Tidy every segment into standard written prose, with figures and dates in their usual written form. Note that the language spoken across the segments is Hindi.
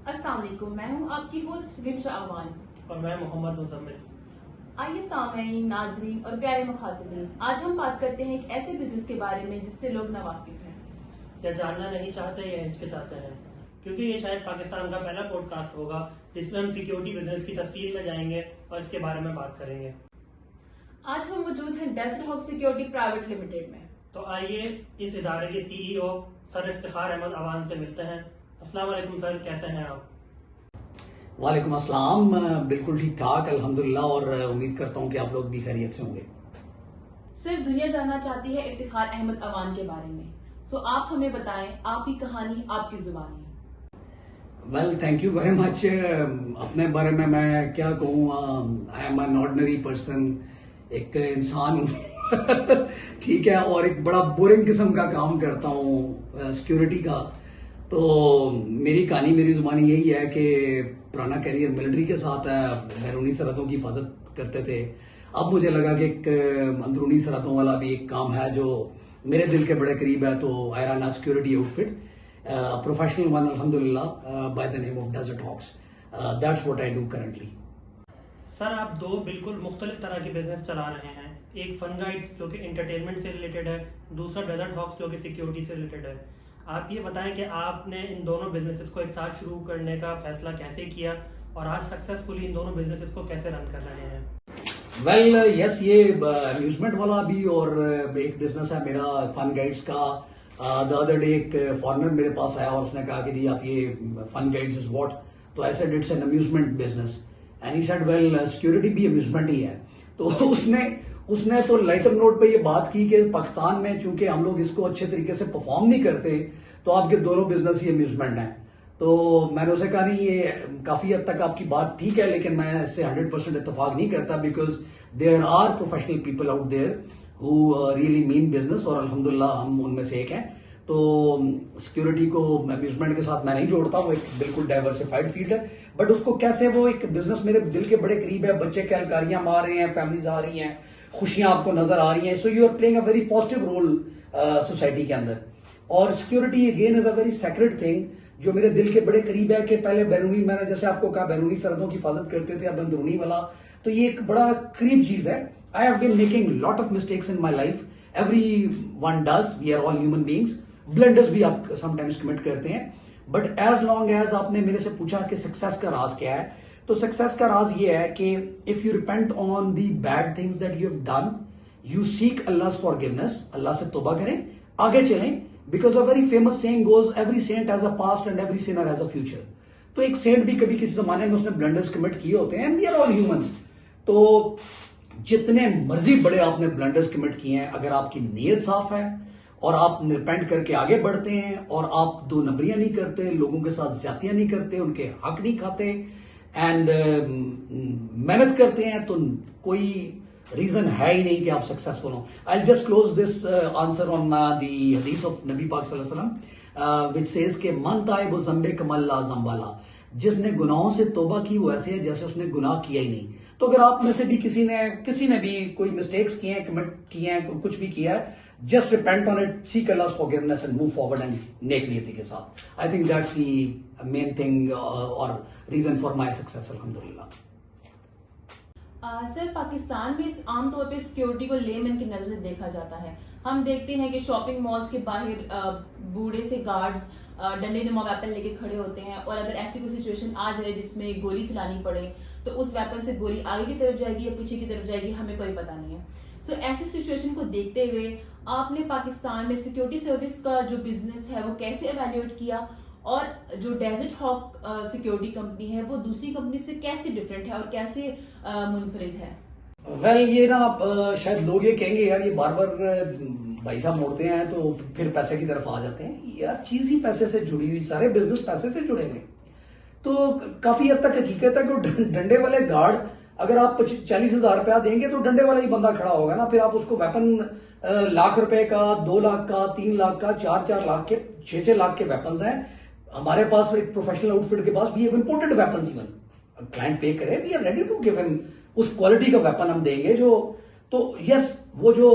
अस्सलाम वालेकुम, मैं हूं आपकी होस्ट रिमशा अवान। और मैं मोहम्मद मुजम्मिल। आइए सामईन, नाजरीन और प्यारे मुखातिबीन, आज हम बात करते हैं एक ऐसे बिजनेस के बारे में जिससे लोग नावाकिफ हैं या जानना नहीं चाहते या हिचकिचाते हैं, क्योंकि ये शायद पाकिस्तान का पहला पॉडकास्ट होगा जिसमें हम सिक्योरिटी बिजनेस की तफसील में जाएंगे और इसके बारे में बात करेंगे। आज हम मौजूद हैं Desert Hawk security private limited में। तो आइए इस इदारे के सीईओ सर इफ्तिखार अहमद अवान से मिलते हैं। अस्सलाम वालेकुम सर, कैसे हैं आप? वालेकुम अस्सलाम। बिल्कुल ठीक ठाक अल्हम्दुलिल्लाह, और उम्मीद करता हूँ कि आप लोग भी खैरियत से होंगे। सर, दुनिया जानना चाहती है इफ्तिखार अहमद अवान के बारे में, सो आप हमें बताएं आपकी कहानी, आपकी जुबानी। Well, thank you very much. अपने बारे में मैं क्या कहूँ, I am an ordinary person, एक इंसान हूँ ठीक है, और एक बड़ा बोरिंग किस्म का काम करता हूँ सिक्योरिटी का। तो मेरी कहानी, मेरी जुबानी यही है कि पुराना कैरियर मिलिट्री के साथ है, बैरूनी सरहदों की हिफाजत करते थे। अब मुझे लगा कि एक अंदरूनी सरहदों वाला भी एक काम है जो मेरे दिल के बड़े करीब है, तो I run a security outfit, professional one अल्हम्दुलिल्लाह, by the name of Desert Hawks. That's what I do currently. Sir, आप दो बिल्कुल मुख्तलिफ तरह के बिजनेस चला रहे हैं। एक फन गाइड्स जो कि एंटरटेनमेंट से रिलेटेड है, दूसरा डेजर्ट हॉक्स जो कि सिक्योरिटी से रिलेटेड है। आप ये बताएं कि आपने इन दोनों बिजनेसेस को एक साथ शुरू करने का फैसला कैसे किया और आज सक्सेसफुली इन दोनों बिजनेसेस को कैसे रन कर रहे हैं? वेल यस, ये अम्यूजमेंट वाला भी और एक बिजनेस है मेरा फन गाइड्स का। द अदर डे एक फॉरेनर मेरे पास आया और उसने कहा कि जी आप ये फन गाइड्स इज व्हाट, तो I said it's an amusement business, and he said well security भी अम्यूजमेंट ही है। तो उसने तो लाइटर नोट पे ये बात की कि पाकिस्तान में चूंकि हम लोग इसको अच्छे तरीके से परफॉर्म नहीं करते, तो आपके दोनों बिजनेस ही अम्यूजमेंट हैं। तो मैंने उसे कहा नहीं, ये काफी हद तक आपकी बात ठीक है, लेकिन मैं इससे 100% इत्तेफाक नहीं करता, because there are professional people out there who really mean business, और अल्हम्दुलिल्लाह हम उनमें से एक हैं। तो सिक्योरिटी को अम्यूजमेंट के साथ मैं नहीं जोड़ता, वो एक बिल्कुल डाइवर्सिफाइड फील्ड है, बट उसको कैसे वो एक बिजनेस मेरे दिल के बड़े करीब है। बच्चे कैलकारियां मार रहे हैं, फैमिलीज आ रही हैं, खुशियां आपको नजर आ रही हैं, so you are playing a very positive role society के अंदर। और security again is a very secret thing जो मेरे दिल के बड़े करीब है। कि पहले बैरूनी, मैंने जैसे आपको कहा, बैरूनी सरहदों की हिफाजत करते थे, अब अंदरूनी वाला, तो ये एक बड़ा करीब चीज है। I have been making lot of mistakes in my life, every one does, we are all human beings, blunders भी आप समटाइम्स कमिट करते हैं। बट एज लॉन्ग एज आपने मेरे से पूछा कि सक्सेस का राज क्या है, तो सक्सेस का राज ये है कि if you repent on the bad things that you have done, you seek Allah forgiveness, Allah से तौबा करें, आगे चलें, because a very famous saying goes, every saint has a past and every sinner has a future. तो एक सेंट भी कभी किसी जमाने में उसने ब्लंडर्स कमिट किए होते हैं, वी आर ऑल ह्यूमंस। तो जितने मर्जी बड़े आपने ब्लंडर्स कमिट किए हैं, अगर आपकी नीयत साफ है और आप रिपेंट करके आगे बढ़ते हैं और आप दो नंबरियां नहीं करते, लोगों के साथ ज्यादतियां नहीं करते, उनके हक नहीं खाते, एंड मेहनत करते हैं, तो कोई रीजन है ही नहीं कि आप सक्सेसफुल हो। I just close this answer on the हदीस ऑफ नबी पाक सल्लल्लाहु अलैहि वसल्लम व्हिच सेज के मन ताइब ज़म्बे कमल ला ज़म्बाला, जिसने गुनाहों से तौबा की वो ऐसे है जैसे उसने गुनाह किया ही नहीं। तो अगर आप में से भी किसी ने भी कोई मिस्टेक्स किए हैं, कमिट किए हैं, कुछ भी किया है, just repent on it, seek Allah's forgiveness and move forward and नेक नियति के साथ। I think that's the main thing और रीजन फॉर माय सक्सेस अल्हम्दुलिल्लाह। सर, पाकिस्तान में आमतौर पे सिक्योरिटी को लेमैन की नजर से देखा जाता है। हम देखते हैं कि शॉपिंग मॉल्स के बाहर बूढ़े से गार्ड्स डंडे नुमा वेपन लेके खड़े होते हैं, और अगर ऐसी कोई सिचुएशन आ जाए जिसमें गोली चलानी पड़े, तो उस वेपन से गोली आगे की तरफ जाएगी या पीछे की तरफ जाएगी, हमें कोई पता नहीं है। सो ऐसी सिचुएशन को देखते हुए आपने पाकिस्तान में सिक्योरिटी सर्विस का जो बिजनेस है वो कैसे एवेल्युएट किया, और जो डेजर्ट हॉक सिक्योरिटी कंपनी है वो दूसरी कंपनी से कैसे डिफरेंट है और कैसे मुनफरिद है? वेल ये ना, आप शायद लोग ये कहेंगे यार ये बार बार भाई साहब मोड़ते हैं तो फिर पैसे की तरफ आ जाते हैं। यार चीज ही पैसे से जुड़ी हुई, सारे बिजनेस पैसे से जुड़े हुए। तो काफी हद तक हकीकत है कि डंडे वाले गार्ड, अगर आप 40,000 रुपया देंगे तो डंडे वाला ही बंदा खड़ा होगा ना, फिर आप उसको वेपन लाख रुपए का, 2 लाख का, 3 लाख का, 4 लाख के, 6 लाख के वेपन्स हैं। हमारे पास एक प्रोफेशनल आउटफिट के पास भी imported weapons, even client pay करे, we are ready to give him उस क्वालिटी का वेपन हम देंगे जो, तो यस, वो जो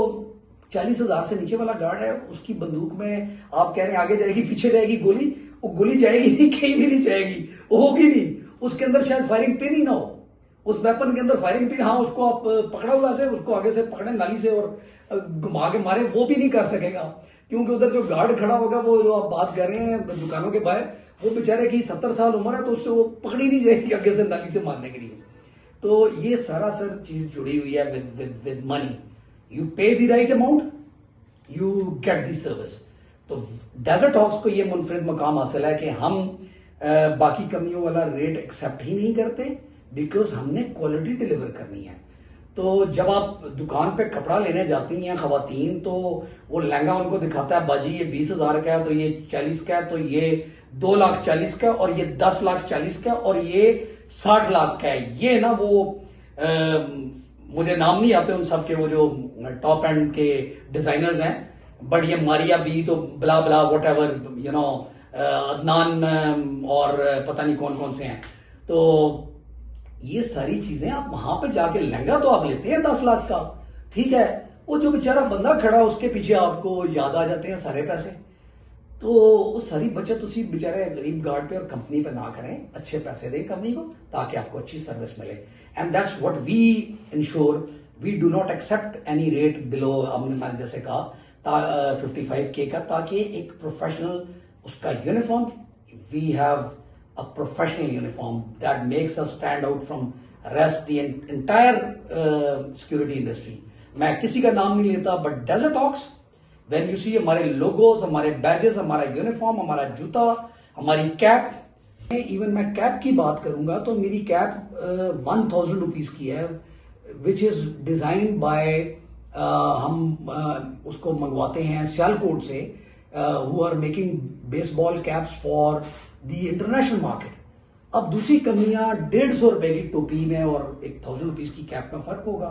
40,000 से नीचे वाला गार्ड है उसकी बंदूक में आप कह रहे हैं आगे जाएगी पीछे रहेगी गोली, वो गोली जाएगी नहीं, कहीं भी नहीं जाएगी, वो होगी नहीं, उसके अंदर शायद फायरिंग पिन ही ना हो, उस वेपन के अंदर फायरिंग पिन, हाँ उसको आप पकड़ा हुआ से उसको आगे से पकड़े नाली से और घुमा के मारे, वो भी नहीं कर सकेगा, क्योंकि उधर जो गार्ड खड़ा होगा, वो जो आप बात कर रहे हैं दुकानों के बाहर, वो बेचारे की 70 साल उम्र है, तो उससे वो पकड़ी नहीं जाएगी आगे से नाली से मारने के लिए। तो ये सारा सर चीज जुड़ी हुई है विद मनी। यू पे the right amount, you get the service. तो डेजर्ट हॉक्स को ये मुनफरिद मकाम हासिल है कि हम बाकी कंपनियों वाला रेट एक्सेप्ट ही नहीं करते, बिकॉज हमने क्वालिटी डिलीवर करनी है। तो जब आप दुकान पे कपड़ा लेने जाती हैं खवातीन, तो वो लहंगा उनको दिखाता है, बाजी ये 20,000 का है, तो ये 40 का है, तो ये 2,40,000 का, और ये 10,40,000 का, और ये 60 लाख का है। ये ना वो मुझे नाम नहीं आते उन सब के, वो जो टॉप एंड के डिजाइनर्स हैं, बट ये मारिया बी तो blah blah whatever you know, Adnan और पता नहीं कौन कौन से हैं। तो ये सारी चीजें आप वहां पे जाके, लहंगा तो आप लेते हैं 10 लाख का, ठीक है, वो जो बेचारा बंदा खड़ा उसके पीछे आपको याद आ जाते हैं सारे पैसे। तो वो सारी बचत उसी बेचारे गरीब गार्ड पे और कंपनी पे ना करें, अच्छे पैसे दें कंपनी को ताकि आपको अच्छी सर्विस मिले। And that's what we ensure. We do not accept any rate below, मैंने जैसे कहा 55K का, ताकि एक प्रोफेशनल उसका uniform, we have a professional uniform that makes us stand out from rest the entire security industry. मैं किसी का नाम नहीं लेता, but Desert Hawks, when you see हमारे logos, हमारे badges, हमारा यूनिफॉर्म, हमारा जूता, हमारी कैप, इवन मैं कैप की बात करूंगा तो मेरी कैप 1,000 रुपीज की है, विच इज डिजाइन बाय, हम उसको मंगवाते हैं सियालकोट से, who are making baseball caps for the international market. अब दूसरी कंपनियां 150 रुपए की टोपी में और 1,000 रुपीज की कैप में फर्क होगा।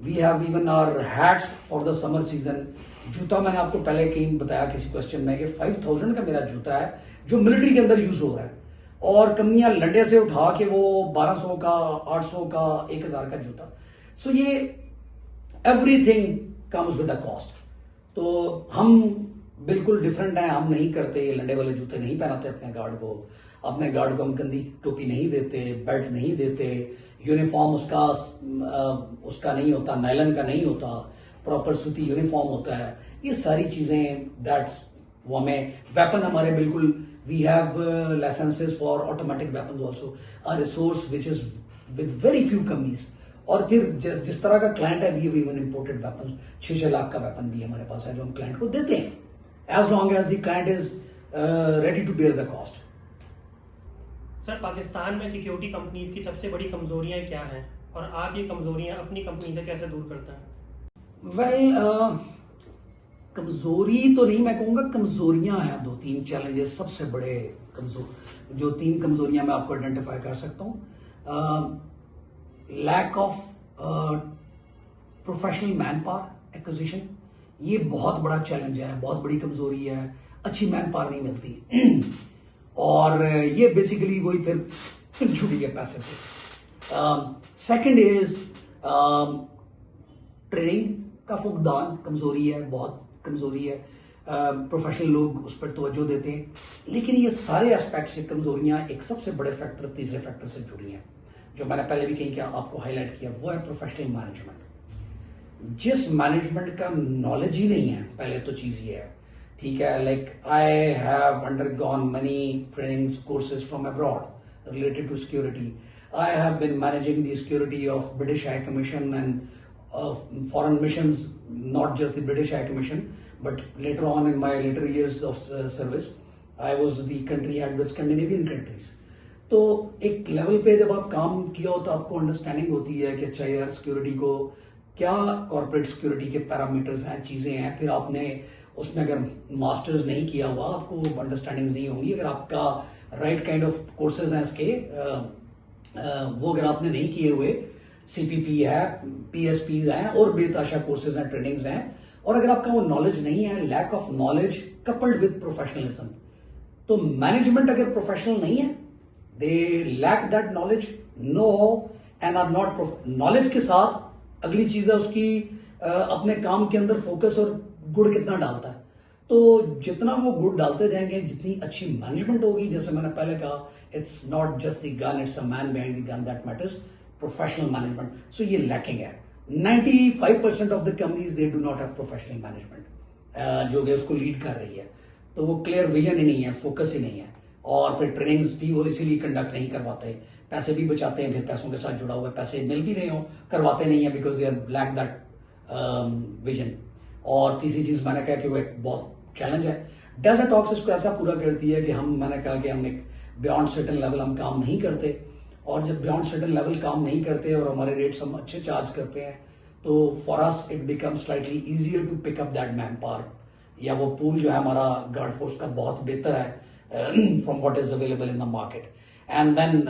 We have even our hats for the summer season. जूता मैंने आपको पहले कहीं बताया किसी क्वेश्चन में कि 5,000 का मेरा जूता है जो मिलिट्री के अंदर यूज हो रहा है, और कंपनियां लंडे से उठा के वो 1200 का, 800 का, 1,000 का जूता। सो ये everything comes with a cost. तो हम बिल्कुल डिफरेंट है, हम नहीं करते ये लंडे वाले जूते नहीं पहनाते अपने गार्ड को, अपने गार्ड को हम गंदी टोपी नहीं देते, बेल्ट नहीं देते, यूनिफॉर्म उसका नहीं होता, नायलन का नहीं होता, प्रॉपर सूती यूनिफॉर्म होता है। ये सारी चीजें दैट्स वो हमें, वेपन हमारे बिल्कुल, we have licences for automatic weapon also, a resource which is with very few companies. और फिर जिस तरह का क्लाइंट है, we even imported weapon, 6-6 lakh का वेपन भी हमारे पास है जो हम क्लाइंट को देते हैं, as long as the client is ready to bear the cost. Sir, Pakistan में सिक्योरिटी कंपनीज की सबसे बड़ी कमजोरियां क्या हैं और आप ये कमजोरियां अपनी कंपनी से कैसे दूर करते हैं? वेल, कमजोरी तो नहीं, मैं कहूंगा कमजोरियां हैं 2-3 चैलेंजेस सबसे बड़े जो 3 कमजोरियां मैं आपको आइडेंटिफाई कर सकता हूं। Lack of professional man power acquisition, ये बहुत बड़ा चैलेंज है, बहुत बड़ी कमजोरी है, अच्छी मैन पावर नहीं मिलती और ये बेसिकली वही फिर जुड़ी है पैसे से। सेकंड इज ट्रेनिंग का फुकदान, कमजोरी है, बहुत कमजोरी है। प्रोफेशनल लोग उस पर तवज्जो देते हैं, लेकिन ये सारे एस्पेक्ट से कमजोरियां एक सबसे बड़े फैक्टर, तीसरे फैक्टर से जुड़ी हैं, जो मैंने पहले भी कहीं आपको हाईलाइट किया, वो है प्रोफेशनल मैनेजमेंट। जिस मैनेजमेंट का नॉलेज ही नहीं है, पहले तो चीज ये है, ठीक है, like I have undergone many trainings courses from abroad related to security. I have been managing the security of British High Commission and foreign missions, not just the British High Commission, but later on in my later years of service I was the country head with Scandinavian countries. तो एक लेवल पे जब आप काम किया हो तो आपको अंडरस्टैंडिंग होती है कि अच्छा यार, सिक्योरिटी को क्या कॉर्पोरेट सिक्योरिटी के पैरामीटर्स हैं, चीजें हैं। फिर आपने उसमें अगर मास्टर्स नहीं किया हुआ, आपको अंडरस्टैंडिंग नहीं होगी। अगर आपका राइट काइंड ऑफ कोर्सेज हैं इसके, वो अगर आपने नहीं किए हुए, CPP है, PSP हैं और बेताशा कोर्सेज हैं, ट्रेनिंग्स हैं, और अगर आपका वो नॉलेज नहीं है, lack of knowledge coupled with professionalism, तो मैनेजमेंट अगर प्रोफेशनल नहीं है, they lack that knowledge, no and are not knowledge के साथ अगली चीज है उसकी अपने काम के अंदर फोकस और गुड़ कितना डालता है। तो जितना वो गुड़ डालते जाएंगे, जितनी अच्छी मैनेजमेंट होगी, जैसे मैंने पहले कहा, it's not just the gun, it's a man behind the gun that matters, professional management. So ये लैकिंग है। 95% of the companies they do not have professional management जो कि उसको लीड कर रही है। तो वो क्लियर विजन ही नहीं है, फोकस ही नहीं है, और फिर ट्रेनिंग्स भी वो इसीलिए कंडक्ट नहीं करवाते, पैसे भी बचाते हैं, फिर पैसों के साथ जुड़ा हुआ पैसे मिल भी रहे हो, करवाते नहीं है because they are lack that vision. और तीसरी चीज मैंने कहा कि वो एक बहुत चैलेंज है। डेजर्ट टॉक्स इसको ऐसा पूरा करती है कि मैंने कहा कि हम एक बियॉन्ड सर्टेन लेवल हम काम नहीं करते, और जब बियॉन्ड सर्टेन लेवल काम नहीं करते और हमारे रेट्स हम अच्छे चार्ज करते हैं, तो for us it becomes slightly easier to pick up that man power, या वो पूल जो है हमारा गार्ड फोर्स का बहुत बेहतर है from what is available in the market. And then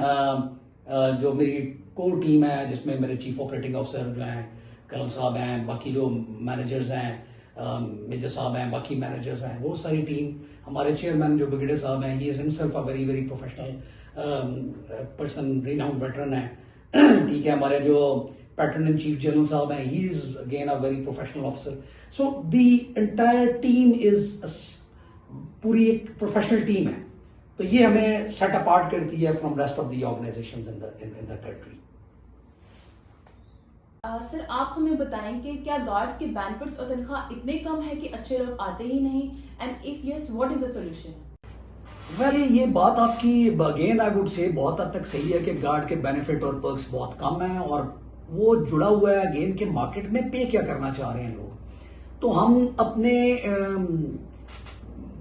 जो मेरी कोर टीम है, जिसमें मेरे चीफ ऑपरेटिंग ऑफिसर जो हैं कर्नल साहब हैं, बाकी जो मैनेजर्स हैं मेजर साहब हैं, बाकी मैनेजर्स हैं, वो सारी टीम, हमारे चेयरमैन जो ब्रिगेडियर साहब हैं, he is himself a very very professional person, renowned veteran है। ठीक है, हमारे जो पैटर्न इन चीफ जनरल साहब हैं, he is again a very professional officer. So the entire team is पूरी एक प्रोफेशनल टीम है। तो ये हमें सेट अपार्ट करती है from rest of the organisations in the country. Sir, आप हमें बताएं कि क्या गार्ड्स के बेनिफिट्स और तनख्वाह इतने कम है कि अच्छे लोग आते ही नहीं, and if yes what is the solution? Well, ये बात आपकी अगेन आई वुड से बहुत हद तक सही है कि गार्ड के बेनिफिट और पर्क्स बहुत कम है, और वो जुड़ा हुआ है अगेन के मार्केट में पे क्या करना चाह रहे हैं लोग। तो हम अपने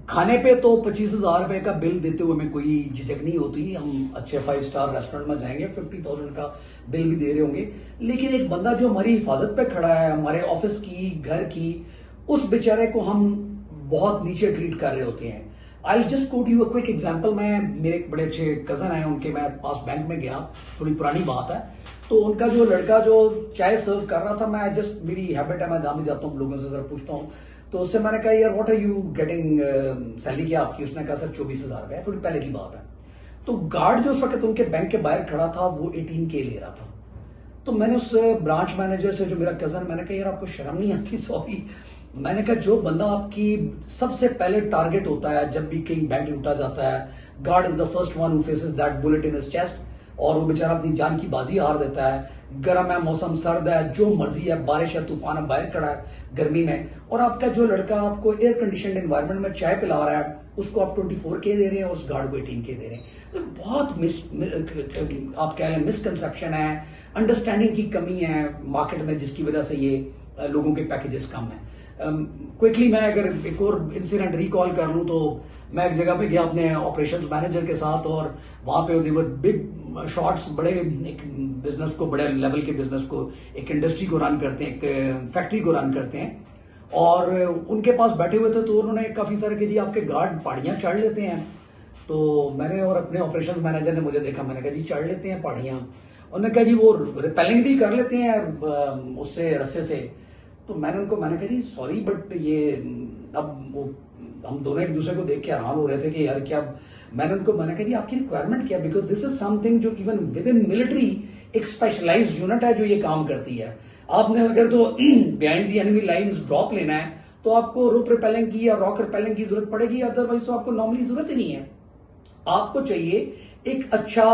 खाने पे तो 25,000 रुपए का बिल देते हुए हमें कोई झिझक नहीं होती। हम अच्छे 5 स्टार रेस्टोरेंट में जाएंगे, 50,000 का बिल भी दे रहे होंगे, लेकिन एक बंदा जो हमारी हिफाजत पे खड़ा है, हमारे ऑफिस की, घर की, उस बेचारे को हम बहुत नीचे ट्रीट कर रहे होते हैं। I just quote you a quick example. मेरे एक बड़े अच्छे कजन है, उनके मैं पास बैंक में गया, थोड़ी पुरानी बात है, तो उनका जो लड़का जो चाय सर्व कर रहा था, मैं जस्ट, मेरी हैबिट है, मैं जहां भी जाता हूँ लोगों से जरा पूछता हूँ, तो उससे मैंने कहा यार what are you getting salary क्या आपकी? उसने कहा सर 24,000 रुपए, थोड़ी पहले की बात है। तो गार्ड जो उस वक्त उनके बैंक के बाहर खड़ा था, वो 18K ले रहा था। तो मैंने उस ब्रांच मैनेजर से, जो मेरा कजन, मैंने कहा यार आपको शर्म नहीं आती? सॉरी, मैंने कहा जो बंदा आपकी सबसे पहले टारगेट होता है जब भी कहीं बैंक लूटा जाता है, guard is the first one who faces that bullet in his chest, और वो बेचारा अपनी जान की बाजी हार देता है। गर्म है, मौसम सर्द है, जो मर्जी है, बारिश है, तूफान है, बाहर खड़ा है गर्मी में, और आपका जो लड़का आपको एयर कंडीशनड एनवायरनमेंट में चाय पिला रहा है, उसको आप 24K दे रहे हैं, उस गार्ड को 18K दे रहे हैं। तो बहुत आप कह लें मिसकंसेप्शन है, अंडरस्टैंडिंग की कमी है मार्केट में, जिसकी वजह से ये लोगों के पैकेजेस कम है। क्विकली मैं अगर एक और इंसिडेंट रिकॉल कर लूं, तो मैं एक जगह पे गया अपने ऑपरेशंस मैनेजर के साथ, और वहां पे देवर बिग शॉट्स, बड़े एक बिजनेस को, बड़े लेवल के बिजनेस को, एक इंडस्ट्री को रन करते हैं, एक फैक्ट्री को रन करते हैं, और उनके पास बैठे हुए थे। तो उन्होंने काफी सारे कि जी आपके गार्ड पहाड़ियां चढ़ लेते हैं। तो मैंने और अपने ऑपरेशंस मैनेजर ने मुझे देखा, मैंने कहा जी चढ़ लेते हैं पहाड़ियां? उन्होंने कहा जी वो रिपेलिंग भी कर लेते हैं उससे, रस्से से। तो मैंने कहा जी सॉरी बट ये, अब वो हम दोनों एक दूसरे को देख के हैरान हो रहे थे कि यार क्या। मैंने कहा जी आपकी रिक्वायरमेंट क्या? बिकॉज दिस इज समथिंग जो इवन विद इन मिलिट्री एक स्पेशलाइज्ड यूनिट है जो ये काम करती है। आपने अगर तो behind the enemy lines drop लेना है, तो आपको रोप रिपेलिंग की या रॉक रिपेलिंग की जरूरत पड़ेगी, अदरवाइज तो आपको नॉर्मली जरूरत ही नहीं है। आपको चाहिए एक अच्छा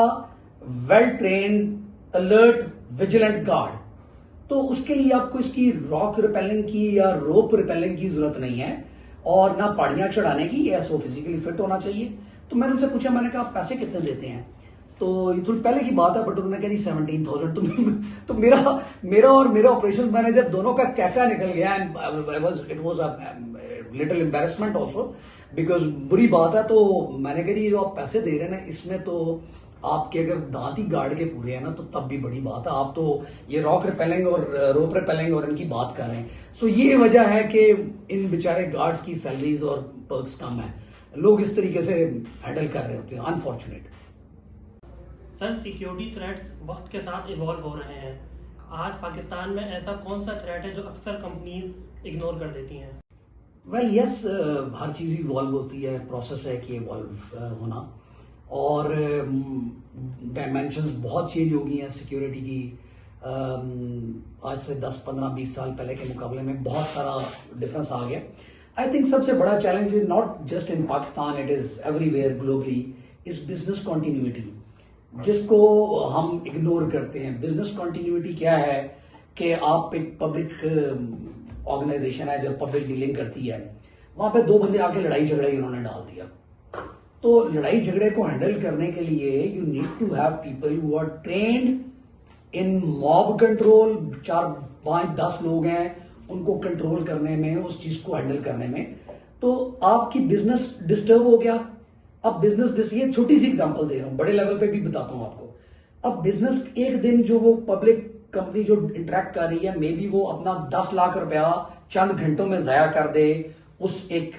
well trained alert vigilant guard. तो उसके लिए आपको इसकी रॉक रिपेलिंग की या रोप रिपेलिंग की जरूरत नहीं है, और ना पहाड़ियां चढ़ाने की, या सो फिजिकली फिट होना चाहिए। तो मैंने उनसे पूछा, मैंने कहा आप पैसे कितने देते हैं? तो ये थोड़ी पहले की बात है, बट उन्होंने कहा जी 17,000। तो मेरा और मेरा ऑपरेशन मैनेजर दोनों का क्या निकल गया। And it was a little embarrassment also, because बुरी बात है। तो मैंने कहा जी जो आप पैसे दे रहे हैं ना, इसमें तो आपके अगर दांत ही गार्ड के पूरे हैं ना, तो तब भी बड़ी बात है। आप तो ये रॉक रिपेलिंग और रोप रिपेलिंग और इनकी बात कर रहे हैं। सो ये वजह है कि इन बेचारे गार्ड्स की सैलरीज और पर्क्स कम है। लोग इस तरीके से हैंडल कर रहे होते हैं, अनफॉर्चुनेट। सर, सिक्योरिटी थ्रेट्स वक्त के साथ इवॉल्व हो रहे हैं। आज पाकिस्तान में ऐसा कौन सा थ्रेट है जो अक्सर कंपनीज इग्नोर कर देती हैं? वेल यस, हर चीज़ इवॉल्व होती है, प्रोसेस है कि इवॉल्व होना, और डायमेंशंस बहुत चेंज हो गई हैं सिक्योरिटी की। आज से 10, 15, 20 साल पहले के मुकाबले में बहुत सारा डिफरेंस आ गया। आई थिंक सबसे बड़ा challenge is not just in Pakistan, it is everywhere globally, is business continuity, जिसको हम इग्नोर करते हैं। बिजनेस कॉन्टिन्यूटी क्या है कि आप एक पब्लिक ऑर्गेनाइजेशन है, जब पब्लिक डीलिंग करती है, वहां पे दो बंदे आके लड़ाई झगड़ा ही उन्होंने डाल दिया। तो लड़ाई झगड़े को हैंडल करने के लिए you need to have people who are trained in mob control. 4, 5, 10 लोग हैं, उनको कंट्रोल करने में, उस चीज को हैंडल करने में। तो आपकी बिजनेस डिस्टर्ब हो गया। अब बिजनेस, ये छोटी सी एग्जांपल दे रहा हूं, बड़े लेवल पे भी बताता हूं आपको। अब बिजनेस एक दिन जो वो पब्लिक कंपनी जो इंटरेक्ट कर रही है, मे बी वो अपना 10 लाख रुपया चंद घंटों में जाया कर दे उस एक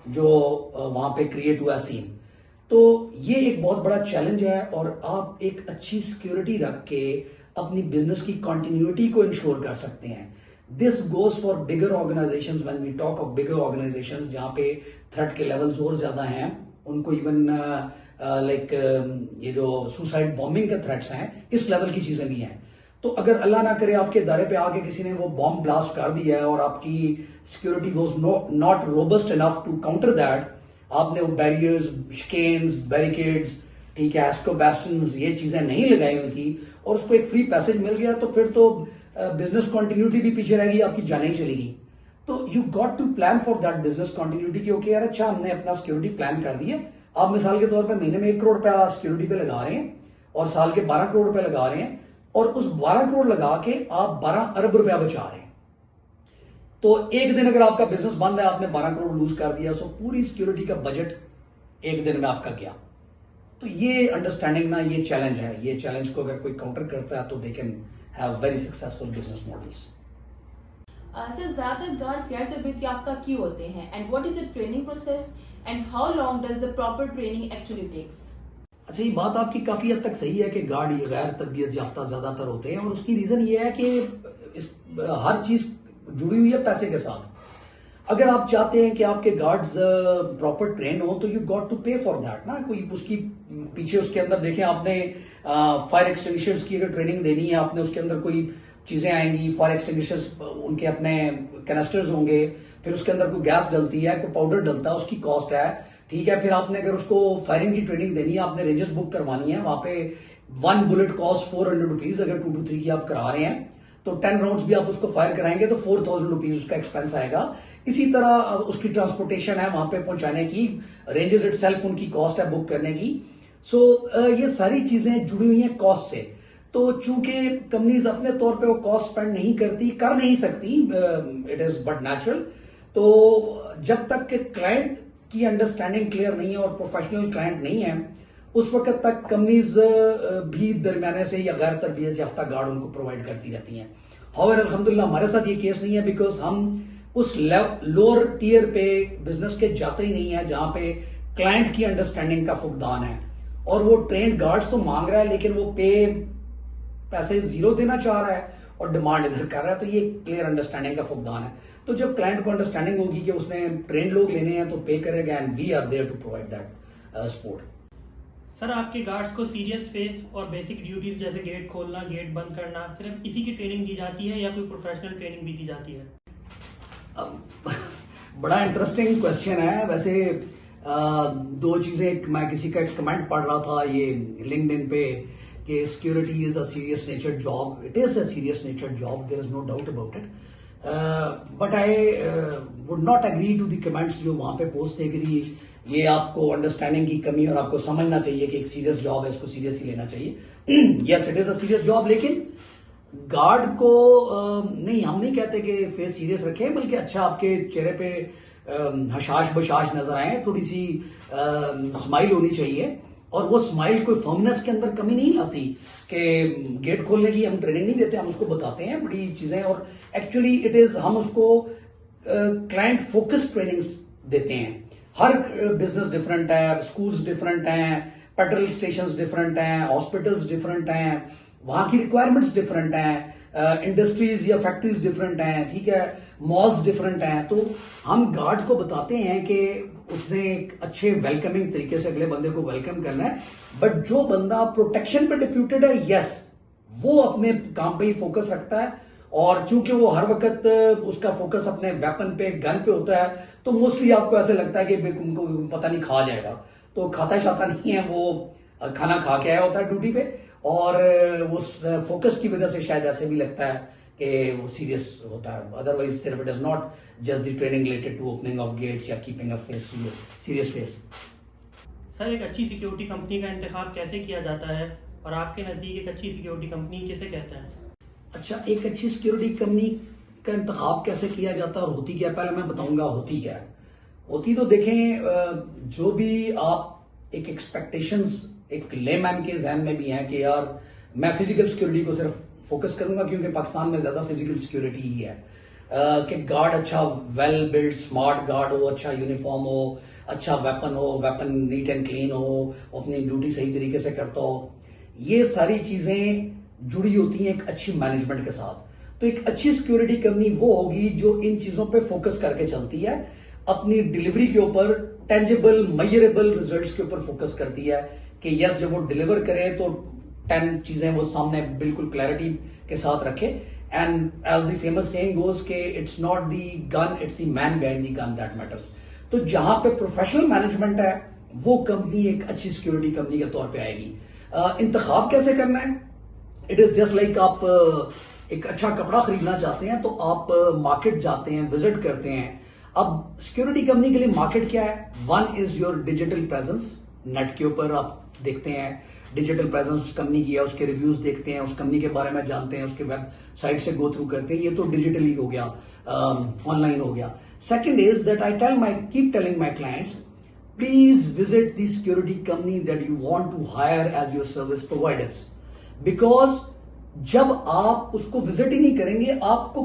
जो वहां पे क्रिएट हुआ सीन। तो ये एक बहुत बड़ा चैलेंज है, और आप एक अच्छी सिक्योरिटी रख के अपनी बिजनेस की कंटिन्यूटी को इंश्योर कर सकते हैं। This goes for bigger organisations. When we talk of bigger organisations, जहां पे थ्रेट के लेवल्स और ज्यादा हैं, उनको इवन लाइक ये जो सुसाइड बॉम्बिंग के थ्रेट्स हैं, इस लेवल की चीजें भी हैं। तो अगर अल्लाह ना करे आपके दायरे पे आके किसी ने वो बॉम्ब ब्लास्ट कर दिया है और आपकी security was not robust enough to counter that, आपने वो बैरियर्स, शिकेन्स, बैरिकेड्स, ठीक है, एस्ट्रोबैस्टन्स, ये चीजें नहीं लगाई हुई थी, और उसको एक फ्री पैसेज मिल गया, तो फिर तो बिजनेस कॉन्टिन्यूटी भी पीछे रहेगी, आपकी जान ही चलेगी। तो you got to plan for that business continuity की। ओके यार, अच्छा हमने अपना सिक्योरिटी प्लान कर दिया। आप मिसाल के तौर पर महीने में 1 करोड़ रुपया सिक्योरिटी पे लगा रहे हैं, और साल के 12 करोड़ रुपए लगा रहे हैं, और उस 12 करोड़ लगा के आप 12 अरब रुपया बचा रहे हैं। तो एक दिन अगर आपका बिजनेस बंद है, आपने 12 करोड़ लूज कर दिया, सो पूरी सिक्योरिटी का बजट एक दिन में आपका गया। तो ये अंडरस्टैंडिंग ना, ये चैलेंज है। ये चैलेंज को अगर कोई काउंटर करता है तो they can have very successful business models. Sir, ज्यादातर गार्ड्स गैर तरबियत याफ्ता क्यों होते हैं, and what is the training process, and how long does the proper training actually takes? अच्छा, ये बात आपकी काफी हद तक सही है कि गार्ड ये गैर तरबियत याफ्ता ज्यादातर होते हैं, और उसकी रीजन ये है कि हर चीज जुड़ी हुई है पैसे के साथ। अगर आप चाहते हैं कि आपके गार्ड्स प्रॉपर ट्रेन हो, तो यू गॉट टू पे फॉर दैट ना। कोई उसकी पीछे उसके अंदर देखें, आपने फायर एक्सटिंग्विशर्स की अगर ट्रेनिंग देनी है, आपने उसके अंदर कोई चीजें आएंगी, फायर एक्सटिंग्विशर्स, उनके अपने कैनेस्टर्स होंगे, फिर उसके अंदर कोई गैस डलती है, कोई पाउडर डलता है, उसकी कॉस्ट है, ठीक है। फिर आपने अगर उसको फायरिंग की ट्रेनिंग देनी है, आपने रेंजेस बुक करवानी है, वहां पे 1 बुलेट कॉस्ट 400 रुपीज, अगर 223 की आप करा रहे हैं, तो 10 राउंड्स भी आप उसको फायर कराएंगे तो 4000 रुपीज उसका एक्सपेंस आएगा। इसी तरह उसकी ट्रांसपोर्टेशन है वहां पे पहुंचाने की, रेंजेस इटसेल्फ उनकी कॉस्ट है बुक करने की। सो ये सारी चीजें जुड़ी हुई हैं कॉस्ट से। तो चूंकि कंपनीज अपने तौर पे वो कॉस्ट स्पेंड नहीं करती, कर नहीं सकती, इट इज बट नेचुरल। तो जब तक कि क्लाइंट की अंडरस्टैंडिंग क्लियर नहीं है और प्रोफेशनल क्लाइंट नहीं है, उस वक्त तक कंपनीज भी दरमियाने से या गैर तरबियत याफ्ता गार्ड उनको प्रोवाइड करती रहती हैं। हाउएवर अल्हम्दुलिल्लाह हमारे साथ ये केस नहीं है, बिकॉज हम उस लोअर टियर पे बिजनेस के जाते ही नहीं है जहां पे क्लाइंट की अंडरस्टैंडिंग का फुकदान है, और वो ट्रेंड गार्ड्स तो मांग रहा है लेकिन वो पैसे जीरो देना चाह रहा है और डिमांड इधर कर रहा है। तो ये क्लियर अंडरस्टैंडिंग का फुकदान है। तो जब क्लाइंट को अंडरस्टैंडिंग होगी कि उसने ट्रेंड लोग लेने हैं तो पे करेगा, and we are there to provide that support. Sir, आपके गार्ड्स को सीरियस फेस और बेसिक ड्यूटीज जैसे गेट खोलना, गेट बंद करना, सिर्फ इसी की ट्रेनिंग दी जाती है या कोई प्रोफेशनल ट्रेनिंग भी दी जाती है? बड़ा इंटरेस्टिंग क्वेश्चन है। वैसे दो चीजें, मैं किसी का कमेंट पढ़ रहा था ये लिंक्डइन पे कि security is a serious nature job. It is a serious nature job, there is no doubt about it, but I would not agree to the comments जो वहां पे पोस्ट थे कि ये आपको अंडरस्टैंडिंग की कमी और आपको समझना चाहिए कि एक सीरियस जॉब है, इसको सीरियस ही लेना चाहिए। Yes, it is a serious job, लेकिन गार्ड को नहीं, हम नहीं कहते कि फेस सीरियस रखें, बल्कि अच्छा आपके चेहरे पे हशाश बशाश नजर आए, थोड़ी सी स्माइल होनी चाहिए, और वो स्माइल कोई फर्मनेस के अंदर कमी नहीं लाती। कि गेट खोलने की हम ट्रेनिंग नहीं देते, हम उसको बताते हैं बड़ी चीजें, और एक्चुअली इट इज हम उसको क्लाइंट फोकस ट्रेनिंग्स देते हैं। हर बिजनेस डिफरेंट है, स्कूल्स डिफरेंट हैं, पेट्रोल स्टेशंस डिफरेंट हैं, हॉस्पिटल्स डिफरेंट हैं, वहां की रिक्वायरमेंट्स डिफरेंट हैं, इंडस्ट्रीज या फैक्ट्रीज डिफरेंट हैं, ठीक है, मॉल्स डिफरेंट हैं। तो हम गार्ड को बताते हैं कि उसने एक अच्छे वेलकमिंग तरीके से अगले बंदे को वेलकम करना है, बट जो बंदा प्रोटेक्शन पे डिप्यूटेड है, यस, वो अपने काम पे ही फोकस रखता है, और चूंकि वो हर वक्त उसका फोकस अपने वेपन पे, गन पे होता है, तो मोस्टली आपको ऐसे लगता है कि उनको पता नहीं खा जाएगा, तो खाता शाता नहीं है, वो खाना खा के आया होता है ड्यूटी पे, और उस फोकस की वजह से शायद ऐसे भी लगता है कि वो सीरियस होता है। अदरवाइज सिर्फ it is not just the training related to opening of gates या keeping a face serious face. Sir, एक अच्छी सिक्योरिटी कंपनी का इंतखाब कैसे किया जाता है, और आपके नज़दीक एक अच्छी सिक्योरिटी कंपनी किसे कहते हैं? अच्छा, एक अच्छी सिक्योरिटी कंपनी का इंतखाब कैसे किया जाता है और होती क्या है, पहले मैं बताऊंगा होती क्या है। होती तो देखें, जो भी आप एक एक्सपेक्टेशंस एक लेमैन के जहन में भी हैं कि यार मैं फिजिकल सिक्योरिटी को सिर्फ फोकस करूंगा, क्योंकि पाकिस्तान में ज्यादा फिजिकल सिक्योरिटी ही है, कि गार्ड अच्छा वेल बिल्ड स्मार्ट गार्ड हो, अच्छा यूनिफॉर्म हो, अच्छा वेपन हो, वेपन नीट एंड क्लीन हो, अपनी ड्यूटी सही तरीके से करता हो। ये सारी चीजें जुड़ी होती हैं एक अच्छी मैनेजमेंट के साथ। तो एक अच्छी सिक्योरिटी कंपनी वो होगी जो इन चीजों पे फोकस करके चलती है, अपनी डिलीवरी के ऊपर टेंजिबल मेजरेबल रिजल्ट्स के ऊपर फोकस करती है कि यस, जब वो डिलीवर करे तो 10 चीजें वो सामने बिल्कुल क्लैरिटी के साथ रखे। And as the famous saying goes के it's not the gun, it's the man behind the gun that matters. तो जहां पे प्रोफेशनल मैनेजमेंट है, वो कंपनी एक अच्छी सिक्योरिटी कंपनी के तौर पे आएगी। इंतखाब कैसे करना है? इट इज जस्ट लाइक आप एक अच्छा कपड़ा खरीदना चाहते हैं तो आप मार्केट जाते हैं, विजिट करते हैं। अब सिक्योरिटी कंपनी के लिए मार्केट क्या है? One is your digital presence. Net के ऊपर आप देखते हैं डिजिटल प्रेजेंस उस कंपनी की है, उसके रिव्यूज देखते हैं, उस कंपनी के बारे में जानते हैं, उसके वेबसाइट से गो थ्रू करते हैं। ये तो डिजिटली हो गया, ऑनलाइन हो गया। Second is that I keep telling my clients, please visit the security company that you want to hire as your service providers. Because जब आप उसको विजिट ही नहीं करेंगे, आपको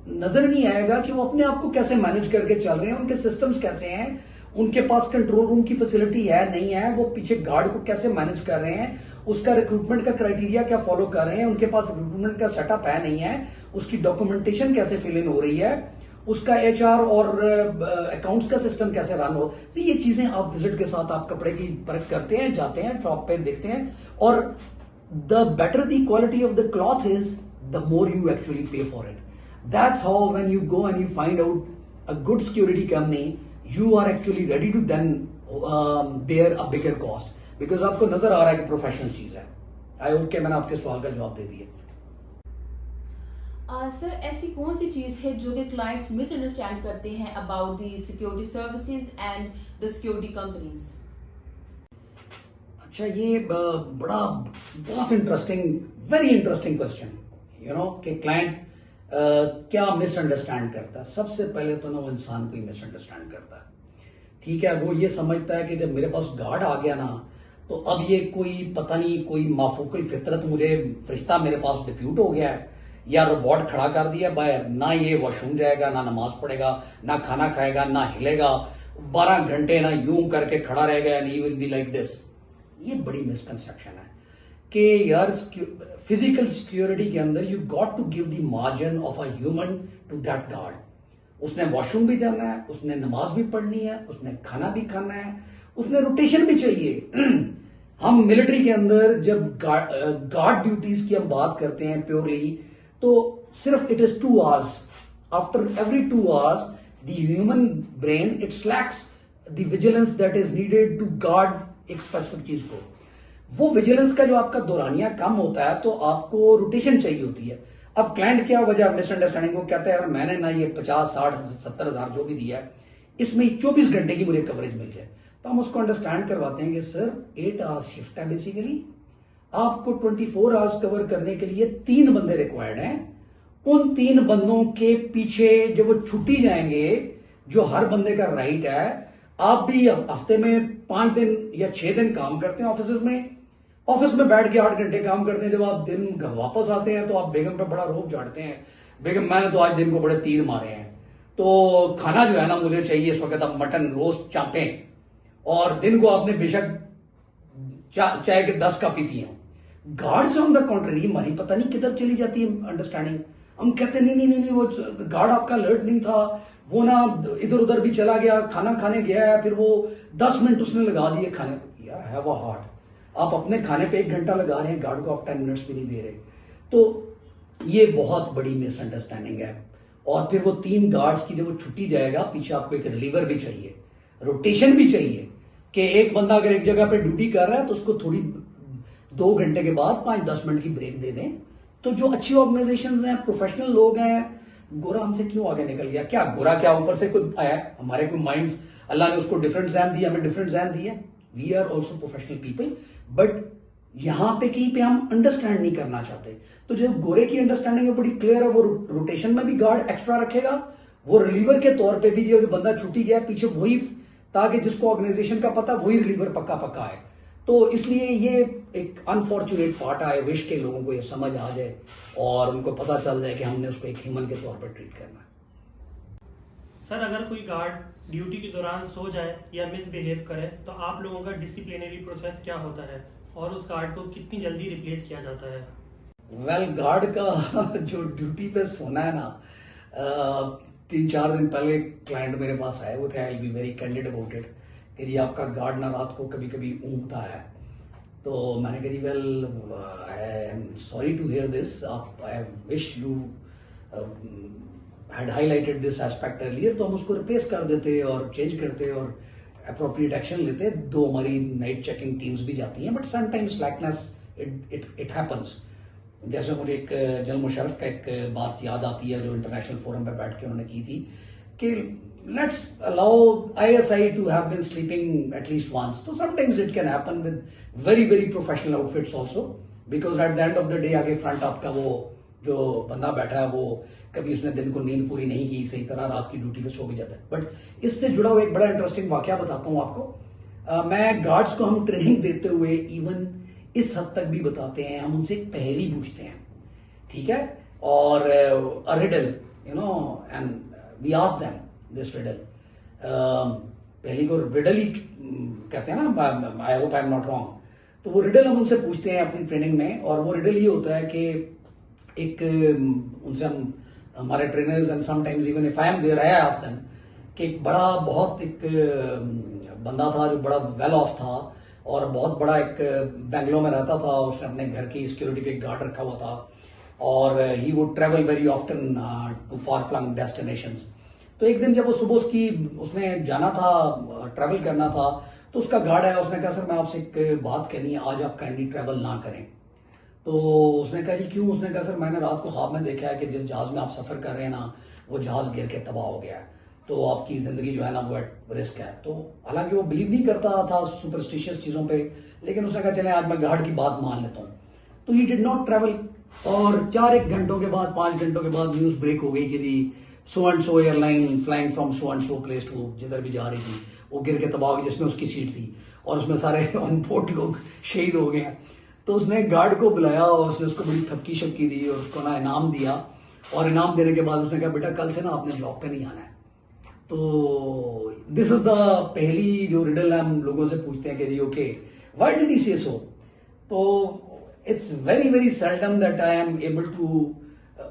नजर नहीं आएगा कि वो अपने आप को कैसे मैनेज करके चल रहे हैं, उनके सिस्टम्स कैसे हैं, उनके पास कंट्रोल रूम की फैसिलिटी है नहीं है, वो पीछे गार्ड को कैसे मैनेज कर रहे हैं, उसका रिक्रूटमेंट का क्राइटेरिया क्या फॉलो कर रहे हैं, उनके पास रिक्रूटमेंट का सेटअप है नहीं है, उसकी डॉक्यूमेंटेशन कैसे फिल इन हो रही है, उसका एचआर और अकाउंट्स का सिस्टम कैसे रन हो। तो ये चीजें आप विजिट के साथ आप कपड़े की परख करते हैं, जाते हैं शॉप पे देखते हैं, और the better the quality of the cloth is, the more you actually pay for it. That's how when you go and you find out a good security company, you are actually ready to then bear a bigger cost, because आपको नजर आ रहा है कि प्रोफेशनल चीज है। आई होप कि मैंने आपके सवाल का जवाब दे दिया। सर, ऐसी कौन सी चीज है जो कि क्लाइंट्स मिसअंडरस्टैंड करते हैं about the security services and the security companies? अच्छा, ये बड़ा बहुत interesting, very interesting question. You know कि क्लाइंट क्या मिसअंडरस्टैंड करता है। सबसे पहले तो ना वो इंसान को ही मिसअंडरस्टैंड करता है। ठीक है, वो ये समझता है कि जब मेरे पास गार्ड आ गया ना, तो अब ये कोई पता नहीं कोई माफूकल फितरत, मुझे फरिश्ता मेरे पास डिप्यूट हो गया है, या रोबोट खड़ा कर दिया बाहर, ना ये वॉशरूम जाएगा, ना नमाज पढ़ेगा, ना खाना खाएगा, ना हिलेगा, 12 घंटे ना यूं करके खड़ा रहेगा, and he will be like this. ये बड़ी मिसकंसेप्शन है कि यार फिजिकल सिक्योरिटी के अंदर you got to give the margin of a human to that guard. उसने वॉशरूम भी जाना है, उसने नमाज भी पढ़नी है, उसने खाना भी खाना है, उसने रोटेशन भी चाहिए। हम मिलिट्री के अंदर जब गार्ड ड्यूटीज की हम बात करते हैं प्योरली, तो सिर्फ it is 2 hours। After every 2 hours the human brain it lacks the vigilance that is needed to guard एक स्पेसिफिक चीज को। वो विजिलेंस का जो आपका दौरानिया कम होता है, तो आपको रोटेशन चाहिए होती है। अब क्लाइंट क्या वजह मिसअंडरस्टैंडिंग को कहता है, यार मैंने ना ये 50, 60, 70 हजार जो भी दिया है, इसमें 24 घंटे की मुझे कवरेज मिल जाए। तो हम उसको अंडरस्टैंड करवाते हैं कि सर 8 hours शिफ्ट है बेसिकली, आपको 24 hours कवर करने के लिए 3 बंदे रिक्वायर्ड हैं। उन 3 बंदों के पीछे जब वो छुट्टी जाएंगे, जो हर बंदे का राइट है, आप भी हफ्ते में 5 दिन या 6 दिन काम करते हैं ऑफिस में बैठ के 8 घंटे काम करते हैं। जब आप दिन घर वापस आते हैं तो आप बेगम पे बड़ा रोब झाड़ते हैं, बेगम मैंने तो आज दिन को बड़े तीर मारे हैं, तो खाना जो है ना मुझे चाहिए इस वक्त, आप मटन रोस्ट चापें, और दिन को आपने बेशक चाय के 10 कप ही पिए। गार्ड से ऑन द कॉन्ट्ररी हमारी पता नहीं किधर चली जाती है अंडरस्टैंडिंग। हम कहते नहीं वो गार्ड आपका अलर्ट नहीं था, वो ना इधर उधर भी चला गया, खाना खाने गया है, फिर वो 10 मिनट उसने लगा दिए खाने पे। यार हैव अ हार्ट, आप अपने खाने पे 1 घंटा लगा रहे हैं, गार्ड को आप 10 मिनट्स भी नहीं दे रहे। तो ये बहुत बड़ी मिसअंडरस्टैंडिंग है। और फिर वो 3 गार्ड्स की जब वो छुट्टी जाएगा, पीछे आपको एक रिलीवर भी चाहिए, रोटेशन भी चाहिए, कि एक बंदा अगर एक जगह पे ड्यूटी कर रहा है तो उसको थोड़ी 2 घंटे के बाद 5-10 मिनट की ब्रेक दे दें। तो जो अच्छी ऑर्गेनाइजेशन हैं, प्रोफेशनल लोग हैं, गोरा हमसे क्यों आगे निकल गया? क्या गोरा क्या ऊपर से कोई आया? हमारे कोई माइंड्स, अल्लाह ने उसको डिफरेंट जहन दिया, हमें डिफरेंट जहन दिया। We are also professional people, but यहां पे कहीं पे हम अंडरस्टैंड नहीं करना चाहते। तो जो गोरे की अंडरस्टैंडिंग है बड़ी क्लियर है, वो रोटेशन में भी गार्ड एक्स्ट्रा रखेगा, वो रिलीवर के तौर पे भी जो बंदा छुट्टी गया पीछे वही, ताकि जिसको ऑर्गेनाइजेशन का पता वही रिलीवर पक्का पक्का है। तो इसलिए ये एक अनफॉर्चुनेट पार्ट है। विश के लोगों को ये समझ आ जाए और उनको पता चल जाए कि हमने उसको एक ह्यूमन के तौर पर ट्रीट करना है। सर, अगर कोई गार्ड ड्यूटी के दौरान सो जाए या मिसबिहेव करे तो आप लोगों का डिसिप्लिनरी प्रोसेस क्या होता है और उस गार्ड को कितनी जल्दी रिप्लेस किया जाता है? वेल, गार्ड का जो ड्यूटी पे सोना है ना, 3-4 दिन पहले क्लाइंट मेरे पास आए, वो थे, I will be very candid about it, कि जी आपका गार्ड ना रात को कभी कभी ऊँगता है। तो मैंने कही well, I am sorry to hear this, I wish you had highlighted this aspect earlier, तो हम उसको रिप्लेस कर देते और चेंज करते और अप्रोप्रिएट एक्शन लेते। 2 हमारी नाइट चेकिंग टीम्स भी जाती हैं, but sometimes slackness it happens. जैसे मुझे एक जनरल मुशर्रफ का एक बात याद आती है जो इंटरनेशनल फोरम पे बैठ के उन्होंने की थी, कि let's allow ISI to have been sleeping at least once. तो sometimes it can happen with very very professional outfits also, because at the end of the day आगे फ्रंट आपका वो जो बंदा बैठा है वो कभी उसने दिन को नींद पूरी नहीं की सही तरह, रात की ड्यूटी पे सो भी जाता है। बट इससे जुड़ा हुआ एक बड़ा इंटरेस्टिंग वाकया बताता हूँ आपको। मैं गार्ड्स को हम ट्रेनिंग देते हुए इवन इस हद तक भी बताते हैं, हम उनसे एक पहेली पूछते हैं, ठीक है, और a riddle, you know, and we ask them this riddle. पहली को रिडल ही कहते हैं ना, I hope I am not wrong. तो वो रिडल हम उनसे पूछते हैं अपनी ट्रेनिंग में, और वो रिडल ये होता है कि एक उनसे हम, हमारे trainers and sometimes even if I am there, I ask them कि एक बड़ा बहुत एक बंदा था जो बड़ा वेल ऑफ था और बहुत बड़ा एक बेंगलोर में रहता था, उसने अपने घर की सिक्योरिटी पे एक गार्ड रखा हुआ था और he would travel very often to far flung destinations. तो एक दिन जब वो सुबह उसने जाना था, ट्रेवल करना था, तो उसका गार्ड आया, उसने कहा सर मैं आपसे एक बात करनी है, आज आप काइंडली ट्रेवल ना करें। तो उसने कहा जी क्यों? उसने कहा सर मैंने रात को ख्वाब में देखा है कि जिस जहाज में आप सफर कर रहे हैं ना, वो जहाज गिर के तबाह हो गया है, तो आपकी जिंदगी जो है ना वो एट रिस्क है। तो हालांकि वो बिलीव नहीं करता था सुपरस्टिशियस चीजों पे, लेकिन उसने कहा चले आज मैं गार्ड की बात मान लेता हूँ। तो ही डिड नॉट ट्रेवल, और 4-1 घंटों के बाद, 5 घंटों के बाद न्यूज ब्रेक हो गई कि जी so and so airline flying from so and so place to, जिधर भी जा रही थी वो गिर के तबाह हो गई, जिसमें उसकी सीट थी और उसमें सारे ऑन बोर्ड लोग शहीद हो गए हैं। तो उसने गार्ड को बुलाया और उसने उसको बड़ी थपकी शपकी दी और उसको ना इनाम दिया, और इनाम देने के बाद उसने कहा बेटा कल से ना आपने जॉब पे नहीं आना है। तो दिस इज द पहली जो रिडल हम लोगों से पूछते हैं कि जी okay why did he say so. तो it's very very seldom that I am able to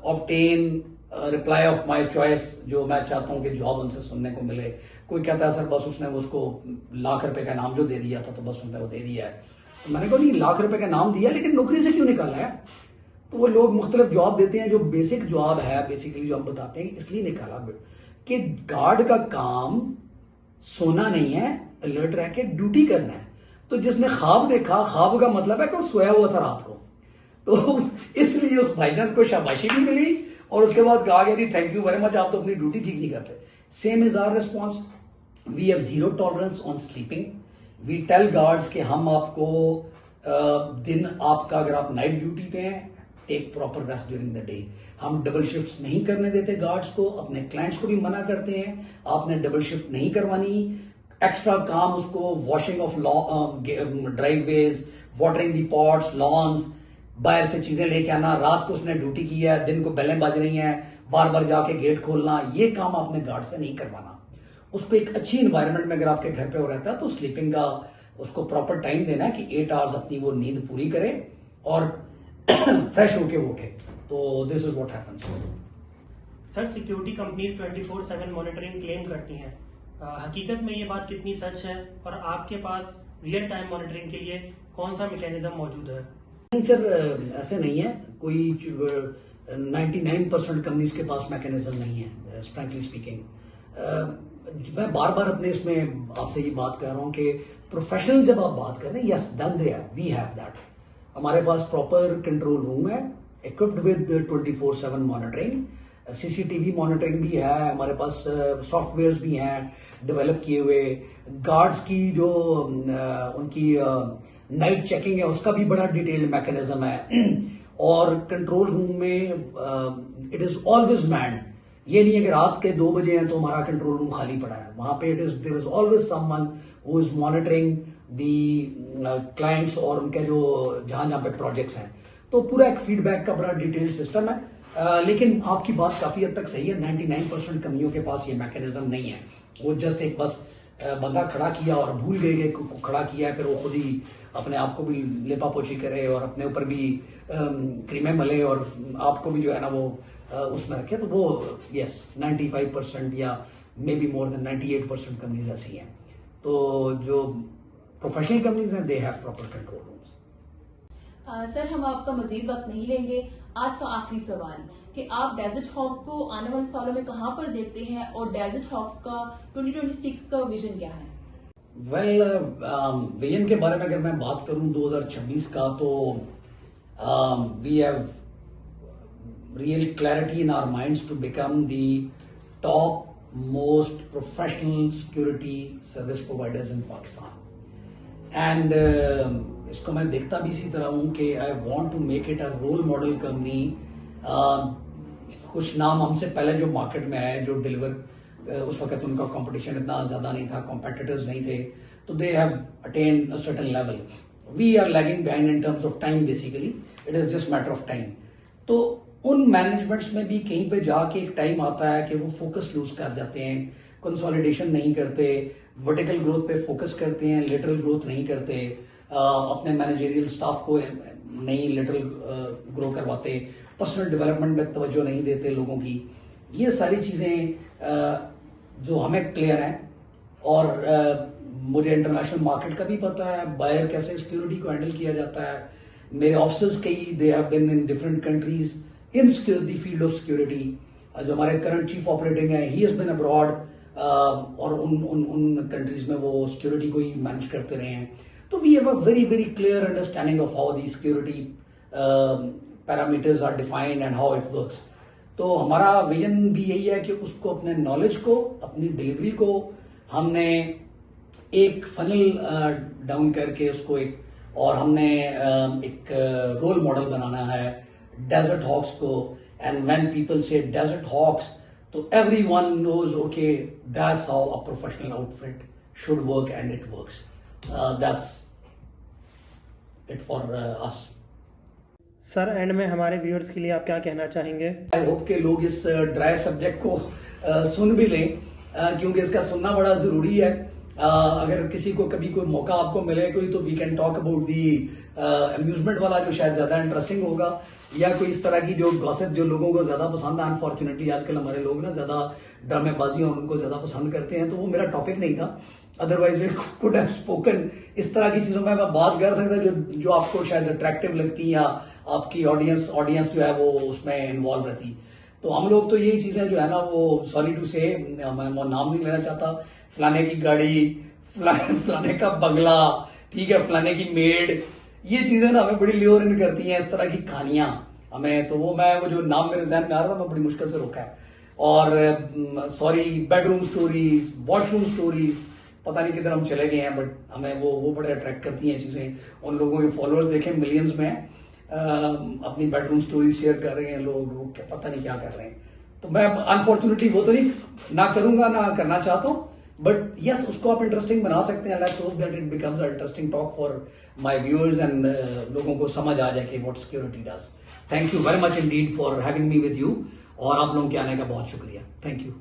obtain reply of my choice, जो मैं चाहता हूं कि जॉब उनसे सुनने को मिले। कोई कहता है सर बस उसने उसको ₹1,00,000 का इनाम जो दे दिया था तो बस उसने वो दे दिया है। तो मैंने कहा नहीं, ₹1,00,000 का इनाम दिया लेकिन नौकरी से क्यों निकाला है? तो वो लोग मुख्तलिफ जवाब देते हैं, जो बेसिक जवाब है बेसिकली जो हम बताते हैं इसलिए निकाला कि गार्ड का काम सोना नहीं है, अलर्ट रह के ड्यूटी करना है। तो जिसने ख्वाब देखा, ख्वाब का मतलब है कि वो सोया हुआ था रात को, तो इसलिए उस भाईजान को शाबाशी भी मिली और उसके बाद कहा गया जी थैंक यू वेरी मच, आप तो अपनी ड्यूटी ठीक नहीं करते। Same is our response, we have zero tolerance on sleeping. We tell guards कि हम आपको दिन आपका अगर आप नाइट ड्यूटी पे हैं, take proper rest during the day. हम डबल शिफ्ट्स नहीं करने देते गार्ड्स को, अपने क्लाइंट्स को भी मना करते हैं आपने डबल शिफ्ट नहीं करवानी। एक्स्ट्रा काम उसको washing of driveways, watering the pots, lawns, बाहर से चीजें लेके आना, रात को उसने ड्यूटी की है, दिन को बेलें बज रही हैं, बार बार जाके गेट खोलना, ये काम आपने गार्ड से नहीं करवाना। उसको एक अच्छी इन्वायरमेंट में अगर आपके घर पे हो रहता है तो स्लीपिंग का उसको प्रॉपर टाइम देना है कि 8 आवर्स अपनी वो नींद पूरी करे और फ्रेश होके उठे। तो this is what happens. Sir, security companies 24/7 monitoring claim करती हैं, हकीकत में ये बात कितनी सच है और आपके पास रियल टाइम मॉनिटरिंग के लिए कौन सा मैकेनिज्म मौजूद है? नहीं सर, ऐसे नहीं है। कोई 99% कंपनीज के पास मैकेनिज्म नहीं है, फ्रैंकली स्पीकिंग। मैं बार बार अपने इसमें आपसे ये बात कर रहा हूँ कि प्रोफेशनल जब आप बात कर रहे हैं, yes then they we have that. हमारे पास प्रॉपर कंट्रोल रूम है, equipped with 24/7 monitoring, CCTV monitoring भी है, हमारे पास सॉफ्टवेयर्स भी हैं डेवलप किए हुए, गार्ड्स की जो उनकी नाइट चेकिंग है उसका भी बड़ा डिटेल्ड मैकेनिज्म है। और कंट्रोल रूम में इट इज ऑलवेज मैन्ड। ये नहीं है कि रात के 2 बजे हैं तो हमारा कंट्रोल रूम खाली पड़ा है, वहां पे there is always someone who is monitoring the clients और उनके जो जहां पे प्रोजेक्ट्स हैं। तो पूरा एक फीडबैक का बड़ा डिटेल्ड सिस्टम है। लेकिन आपकी बात काफी हद तक सही है, 99% कंपनियों के पास ये मैकेनिज्म नहीं है। वो जस्ट एक बस बंदा खड़ा किया और भूल गए कि खड़ा किया है, फिर वो खुद ही अपने आप को भी लेपा पोछी करे और अपने ऊपर भी क्रीमें मले और आपको भी जो है ना वो उसमें रखे। तो वो यस 95% या may be more than 98% companies ऐसी हैं। तो जो प्रोफेशनल कंपनीज हैं they have proper control rooms. Sir, हम आपका मजीद वक्त नहीं लेंगे। आज का आखिरी सवाल कि आप डेजर्ट हॉक को आने वाले सालों में कहां पर देखते हैं और डेजर्ट हॉक्स का 2026 का विजन क्या है? वेल, विजन के बारे में अगर मैं बात करूं 2026 का, तो we have real clarity in our minds to become the top most professional security service providers in Pakistan. And इसको मैं देखता भी इसी तरह हूँ कि I want to make it a role model company. कुछ नाम हमसे पहले जो मार्केट में आए, जो डिलीवर उस वक्त उनका कंपटीशन इतना ज्यादा नहीं था, कॉम्पिटिटर्स नहीं थे, तो they have attend a certain level. We are lagging behind in terms of time, basically it is just matter of time. तो उन मैनेजमेंट्स में भी कहीं पे जाके एक टाइम आता है कि वो फोकस लूज कर जाते हैं, कंसोलिडेशन नहीं करते, वर्टिकल ग्रोथ पे फोकस करते हैं, लेटरल ग्रोथ नहीं करते, अपने मैनेजरियल स्टाफ को नहीं लेटरल ग्रो करवाते, पर्सनल डेवलपमेंट में तवज्जो नहीं देते लोगों की। ये सारी चीजें जो हमें क्लियर हैं और मुझे इंटरनेशनल मार्केट का भी पता है, बायर कैसे सिक्योरिटी को हैंडल किया जाता है। मेरे ऑफिसर्स कई they have been in different countries in the field of security. जो हमारे करंट चीफ ऑपरेटिंग है, ही हैज बीन अब्रॉड और उन कंट्रीज में वो सिक्योरिटी को ही मैनेज करते रहे हैं। तो we have a very very clear understanding of how the security parameters are defined and how it works. तो हमारा विजन भी यही है कि उसको, अपने नॉलेज को, अपनी डिलीवरी को हमने एक फनल डाउन करके उसको हमने एक रोल मॉडल बनाना है डेजर्ट हॉक्स को। And when people say Desert Hawks, तो everyone knows okay that's how a professional outfit should work and it works. That's it for us. Sir, end में हमारे व्यूअर्स के लिए आप क्या कहना चाहेंगे? आई होप के लोग इस ड्राई सब्जेक्ट को सुन भी लें, क्योंकि इसका सुनना बड़ा जरूरी है। अगर किसी को कभी कोई मौका आपको मिले कोई, तो we can talk about the amusement वाला, जो शायद ज्यादा इंटरेस्टिंग होगा, या कोई इस तरह की जो गॉसिप जो लोगों को ज्यादा पसंद है। अनफॉर्चुनेटली आजकल हमारे लोग ना ज्यादा ड्रामेबाजी और उनको ज्यादा पसंद करते हैं, तो वो मेरा टॉपिक नहीं था। Otherwise we could have spoken. इस तरह की चीजों में मैं बात कर सकता जो आपको शायद अट्रैक्टिव लगती या आपकी ऑडियंस जो है वो उसमें इन्वॉल्व रहती। तो हम लोग तो यही चीजें जो है ना, वो सॉरी टू से, मैं नाम नहीं लेना चाहता, फलाने की गाड़ी, फलाने का बंगला, ठीक है, फलाने की मेड, ये चीजें ना हमें बड़ी ल्योर इन करती हैं, इस तरह की कहानियां हमें। तो वो जो नाम मेरे जहन में आ रहा था, मैं बड़ी मुश्किल से रोका है। और sorry, bedroom stories, washroom stories, पता नहीं किधर हम चले गए हैं, बट हमें वो बड़े अट्रैक्ट करती हैं चीजें। उन लोगों के फॉलोअर्स देखें मिलियंस में, अपनी बेडरूम स्टोरीज शेयर कर रहे हैं लोग, वो पता नहीं क्या कर रहे हैं। तो मैं अनफॉर्चुनेटली वो तो नहीं ना करूंगा, ना करना चाहता हूं, बट यस, उसको आप इंटरेस्टिंग बना सकते हैं। Let's hope that it becomes a interesting talk for my viewers and लोगों को समझ आ जाए कि what security does. Thank you very much Indeed for having me with you, और आप लोगों के आने का बहुत शुक्रिया। Thank you.